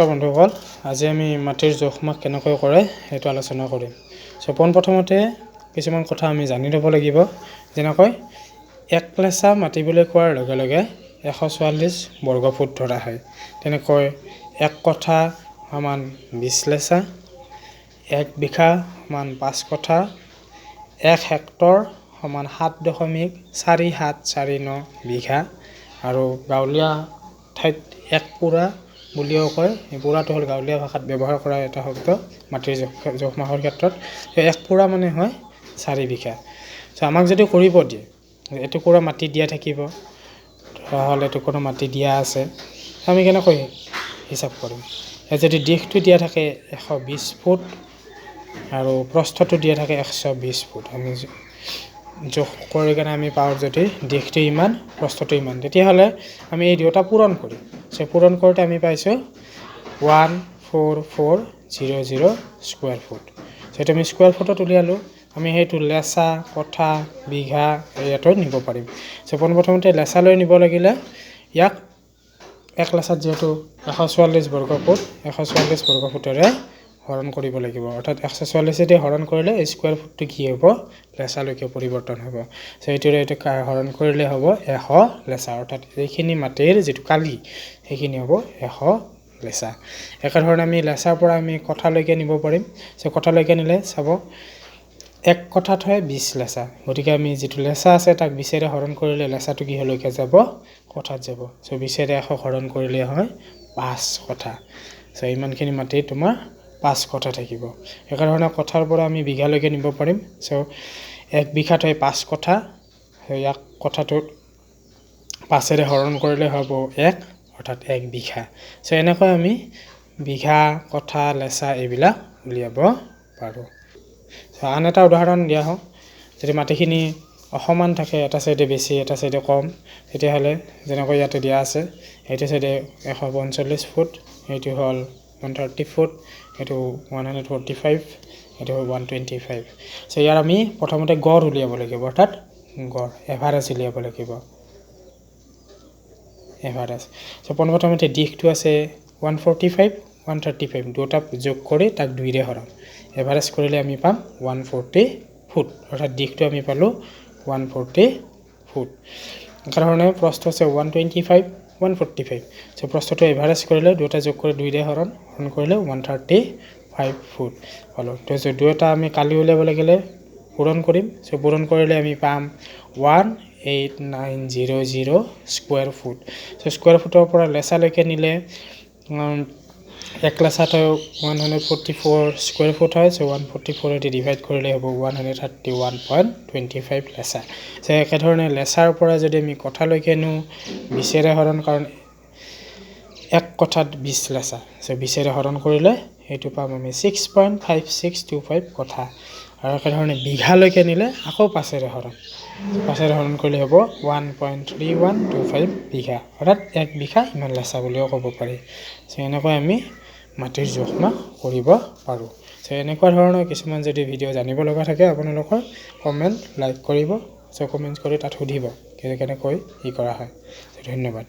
বন্ধুসকল, আজি আমি মাটিৰ জোখ-মাখ কেনেকৈ কৰে সেইটো আলোচনা কৰিম। পোনপ্ৰথমতে কিছুমান কথা আমি জানি ল'ব লাগিব। যেনেকৈ 1 লেচা মাটি বুলি কোৱাৰ লগে লগে 144 বৰ্গফুট ধৰা হয়। তেনেকৈ 1 কঠা সমান 20 লেচা, 1 বিঘা সমান 5 কঠা, 1 হেক্টৰ সমান 7.4749 বিঘা আৰু গাঁৱলীয়া ঠাইত 1 পুৰা বুলিও কয়। এই পুৰাটো হ'ল গাঁৱলীয়া ভাষাত ব্যৱহাৰ কৰা এটা শব্দ মাটিৰ জোখ-মাখৰ ক্ষেত্ৰত। 1 পুৰা মানে হয় 4 বিঘা। আমাক যদি কৰিব দিয়ে, এটুকুৰা মাটি দিয়া থাকিব, ধৰাহ'লে এটুকুৰা মাটি দিয়া আছে, আমি কেনেকৈ হিচাপ কৰিম? যদি দিশটো দিয়া থাকে 120 ফুট আৰু প্ৰস্থটো দিয়া থাকে 120 ফুট, আমি জোখ কৰি কেনে আমি পাওঁ যদি দিশটো ইমান প্ৰস্থটো ইমান, তেতিয়াহ'লে আমি এই দুটা পূৰণ কৰিম। পূৰণ কৰোঁতে আমি পাইছোঁ 14400 স্কুৱাৰ ফুট। যিহেতু আমি স্কুৱাৰ ফুটত উলিয়ালোঁ, আমি সেইটো লেচা, কঠা, বিঘা ইয়াতো নিব পাৰিম। পোনপ্ৰথমতে লেচালৈ নিব লাগিলে ইয়াক 1 লেচাত যিহেতু 144 বৰ্গফুট, 144 বৰ্গফুটেৰে হৰণ কৰিব লাগিব। অৰ্থাৎ 144 দি হৰণ কৰিলে স্কুৱাৰ ফুটটো কি হ'ব? লেচালৈকে পৰিৱৰ্তন হ'ব। এইটোৰে এইটো হৰণ কৰিলে হ'ব 100 লেচা। অৰ্থাৎ এইখিনি মাটিৰ যিটো কালি সেইখিনি হ'ব 100 লেচা। একেধৰণে আমি লেচাৰ পৰা আমি কঠালৈকে নিব পাৰিম। কঠালৈকে নিলে চাব 1 কঠাত হয় 20 লেচা। গতিকে আমি যিটো লেচা আছে তাক 20ৰে হৰণ কৰিলে লেচাটো কিহলৈকে যাব? কঠাত যাব। 20ৰে 100 হৰণ কৰিলে হয় 5 কঠা। ইমানখিনি মাটি তোমাৰ 5 কঠা থাকিব। একেধৰণে কঠাৰ পৰা আমি বিঘালৈকে নিব পাৰিম। 1 বিঘাত হয় 5 কঠা। ইয়াক কঠাটোত 5ৰে হৰণ কৰিলে হ'ব 1, অৰ্থাৎ 1 বিঘা। এনেকৈ আমি বিঘা, কঠা, লেচা এইবিলাক উলিয়াব পাৰোঁ। আন এটা উদাহৰণ দিয়া হওক, যদি মাটিখিনি অসমান থাকে, এটা চাইডে বেছি এটা চাইডে কম, তেতিয়াহ'লে যেনেকৈ ইয়াতে দিয়া আছে, এইটো চাইডে 145 ফুট, এইটো হ'ল 130 ফুট, এইটো 145, এইটো হ'ল 125। ইয়াৰ আমি প্ৰথমতে গড় উলিয়াব লাগিব, অৰ্থাৎ গড় এভাৰেজ উলিয়াব লাগিব। এভাৰেজ পোনপ্ৰথমতে দিশটো আছে 145, 135, দুটা যোগ কৰি তাক 2ৰে হৰণ। এভাৰেজ কৰিলে আমি পাম 140 ফুট, অৰ্থাৎ দিশটো আমি পালোঁ 140 ফুট। একেধৰণে প্ৰস্থ আছে 125, 145। প্ৰস্থটো এভাৰেজ কৰিলে দুটা যোগ কৰি 2ৰে হৰণ কৰিলে 135 ফুট পালোঁ। দুটা আমি কালি উলিয়াব লাগিলে পূৰণ কৰিম। পূৰণ কৰিলে আমি পাম 18900 স্কুৱাৰ ফুট। স্কুৱাৰ ফুটৰ পৰা লেচালৈকে নিলে 1 লেচাত 144 স্কুৱাৰ ফুট হয়। 144 ডিভাইড কৰিলে হ'ব 131.25 লেচা। একেধৰণে লেচাৰ পৰা যদি আমি কঠালৈকে নিওঁ 20ৰে হৰণ, কাৰণ 1 কঠাত 20 লেচা। 20ৰে হৰণ কৰিলে সেইটো পাম আমি 6.5625 কঠা। আৰু একেধৰণে বিঘালৈকে নিলে আকৌ 5ৰে হৰণ। 5ৰে হৰণ কৰিলে হ'ব 1.3125 বিঘা, অৰ্থাৎ 1 বিঘা ইমান লেচা বুলিও ক'ব পাৰি। এনেকৈ আমি মাটিৰ জোখ-মাখ কৰিব পাৰোঁ। এনেকুৱা ধৰণৰ কিছুমান যদি ভিডিঅ' জানিব লগা থাকে, আপোনালোকৰ কমেণ্ট, লাইক কৰিব। কমেণ্ট কৰি তাত সুধিব কেনেকৈ কৰা হয়। ধন্যবাদ।